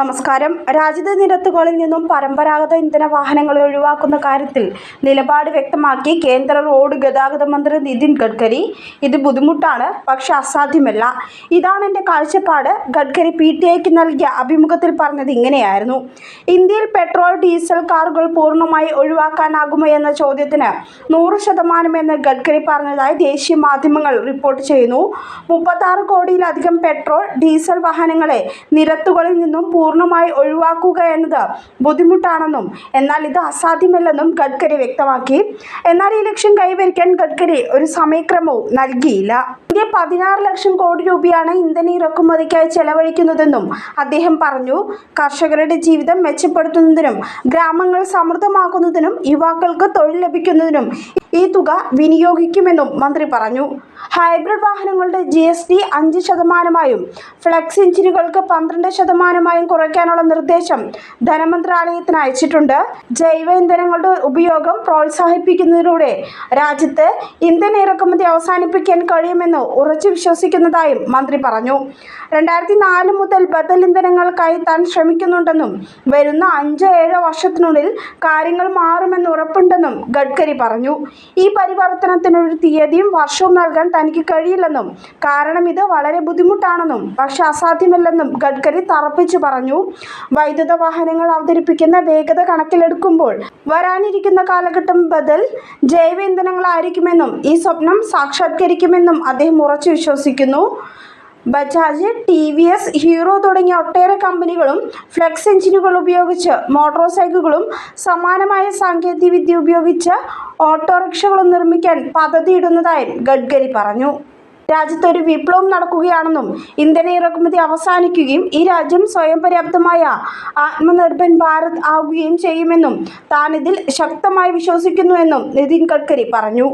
നമസ്കാരം. രാജ്യത്തെ നിരത്തുകളിൽ നിന്നും പരമ്പരാഗത ഇന്ധന വാഹനങ്ങളെ ഒഴിവാക്കുന്ന കാര്യത്തിൽ നിലപാട് വ്യക്തമാക്കി കേന്ദ്ര റോഡ് ഗതാഗത മന്ത്രി നിതിൻ ഗഡ്കരി. ഇത് ബുദ്ധിമുട്ടാണ്, പക്ഷെ അസാധ്യമല്ല. ഇതാണ് എൻ്റെ കാഴ്ചപ്പാട്. ഗഡ്കരി PTIക്ക് നൽകിയ അഭിമുഖത്തിൽ പറഞ്ഞത് ഇങ്ങനെയായിരുന്നു. ഇന്ത്യയിൽ പെട്രോൾ, ഡീസൽ കാറുകൾ പൂർണ്ണമായി ഒഴിവാക്കാനാകുമോ എന്ന ചോദ്യത്തിന് 100% എന്ന് ഗഡ്കരി പറഞ്ഞതായി ദേശീയ മാധ്യമങ്ങൾ റിപ്പോർട്ട് ചെയ്യുന്നു. 36 കോടിയിലധികം പെട്രോൾ, ഡീസൽ വാഹനങ്ങളെ നിരത്തുകളിൽ നിന്നും പൂർണ്ണമായി ഒഴിവാക്കുക എന്നത് ബുദ്ധിമുട്ടാണെന്നും എന്നാൽ ഇത് അസാധ്യമല്ലെന്നും ഗഡ്കരി വ്യക്തമാക്കി. എന്നാൽ ഈ ലക്ഷ്യം കൈവരിക്കാൻ ഗഡ്കരി ഒരു സമയക്രമവും നൽകിയില്ല. ഇന്ത്യ 16 ലക്ഷം കോടി രൂപയാണ് ഇന്ധന ഇറക്കുമതിക്കായി ചെലവഴിക്കുന്നതെന്നും അദ്ദേഹം പറഞ്ഞു. കർഷകരുടെ ജീവിതം മെച്ചപ്പെടുത്തുന്നതിനും ഗ്രാമങ്ങൾ സമൃദ്ധമാക്കുന്നതിനും യുവാക്കൾക്ക് തൊഴിൽ ലഭിക്കുന്നതിനും ഈ തുക വിനിയോഗിക്കുമെന്നും മന്ത്രി പറഞ്ഞു. ഹൈബ്രിഡ് വാഹനങ്ങളുടെ GST 5%, ഫ്ലെക്സ് എഞ്ചിനുകൾക്ക് 12% കുറയ്ക്കാനുള്ള നിർദ്ദേശം ധനമന്ത്രാലയത്തിന് അയച്ചിട്ടുണ്ട്. ജൈവ ഇന്ധനങ്ങളുടെ ഉപയോഗം പ്രോത്സാഹിപ്പിക്കുന്നതിലൂടെ രാജ്യത്ത് ഇന്ധന ഇറക്കുമതി അവസാനിപ്പിക്കാൻ കഴിയുമെന്ന് ഉറച്ചു വിശ്വസിക്കുന്നതായും മന്ത്രി പറഞ്ഞു. 2004 മുതൽ ബദൽ ഇന്ധനങ്ങൾക്കായി താൻ ശ്രമിക്കുന്നുണ്ടെന്നും വരുന്ന 5-7 വർഷത്തിനുള്ളിൽ കാര്യങ്ങൾ മാറുമെന്ന് ഉറപ്പുണ്ടെന്നും ഗഡ്കരി പറഞ്ഞു. ഈ പരിവർത്തനത്തിനൊരു തീയതിയും വർഷവും നൽകാൻ തനിക്ക് കഴിയില്ലെന്നും കാരണം ഇത് വളരെ ബുദ്ധിമുട്ടാണെന്നും പക്ഷെ അസാധ്യമല്ലെന്നും ഗഡ്കരി തറപ്പിച്ചു പറഞ്ഞു. വൈദ്യുത വാഹനങ്ങൾ അവതരിപ്പിക്കുന്ന വേഗത കണക്കിലെടുക്കുമ്പോൾ വരാനിരിക്കുന്ന കാലഘട്ടം ബദൽ ജൈവ ഇന്ധനങ്ങളായിരിക്കുമെന്നും ഈ സ്വപ്നം സാക്ഷാത്കരിക്കുമെന്നും അദ്ദേഹം ഉറച്ചു വിശ്വസിക്കുന്നു. ബജാജ്, TVS, ഹീറോ തുടങ്ങിയ ഒട്ടേറെ കമ്പനികളും ഫ്ലെക്സ് എഞ്ചിനുകൾ ഉപയോഗിച്ച് മോട്ടോർ സൈക്കിളുകളും സമാനമായ സാങ്കേതികവിദ്യ ഉപയോഗിച്ച് ഓട്ടോറിക്ഷകളും നിർമ്മിക്കാൻ പദ്ധതിയിടുന്നതായി ഗഡ്കരി പറഞ്ഞു. രാജ്യത്ത് ഒരു വിപ്ലവം നടക്കുകയാണെന്നും ഇന്ധന ഇറക്കുമതി അവസാനിക്കുകയും ഈ രാജ്യം സ്വയം പര്യാപ്തമായ ആത്മനിർഭർ ഭാരത് ആകുകയും ചെയ്യുമെന്നും താൻ ഇതിൽ ശക്തമായി വിശ്വസിക്കുന്നുവെന്നും നിതിൻ ഗഡ്കരി പറഞ്ഞു.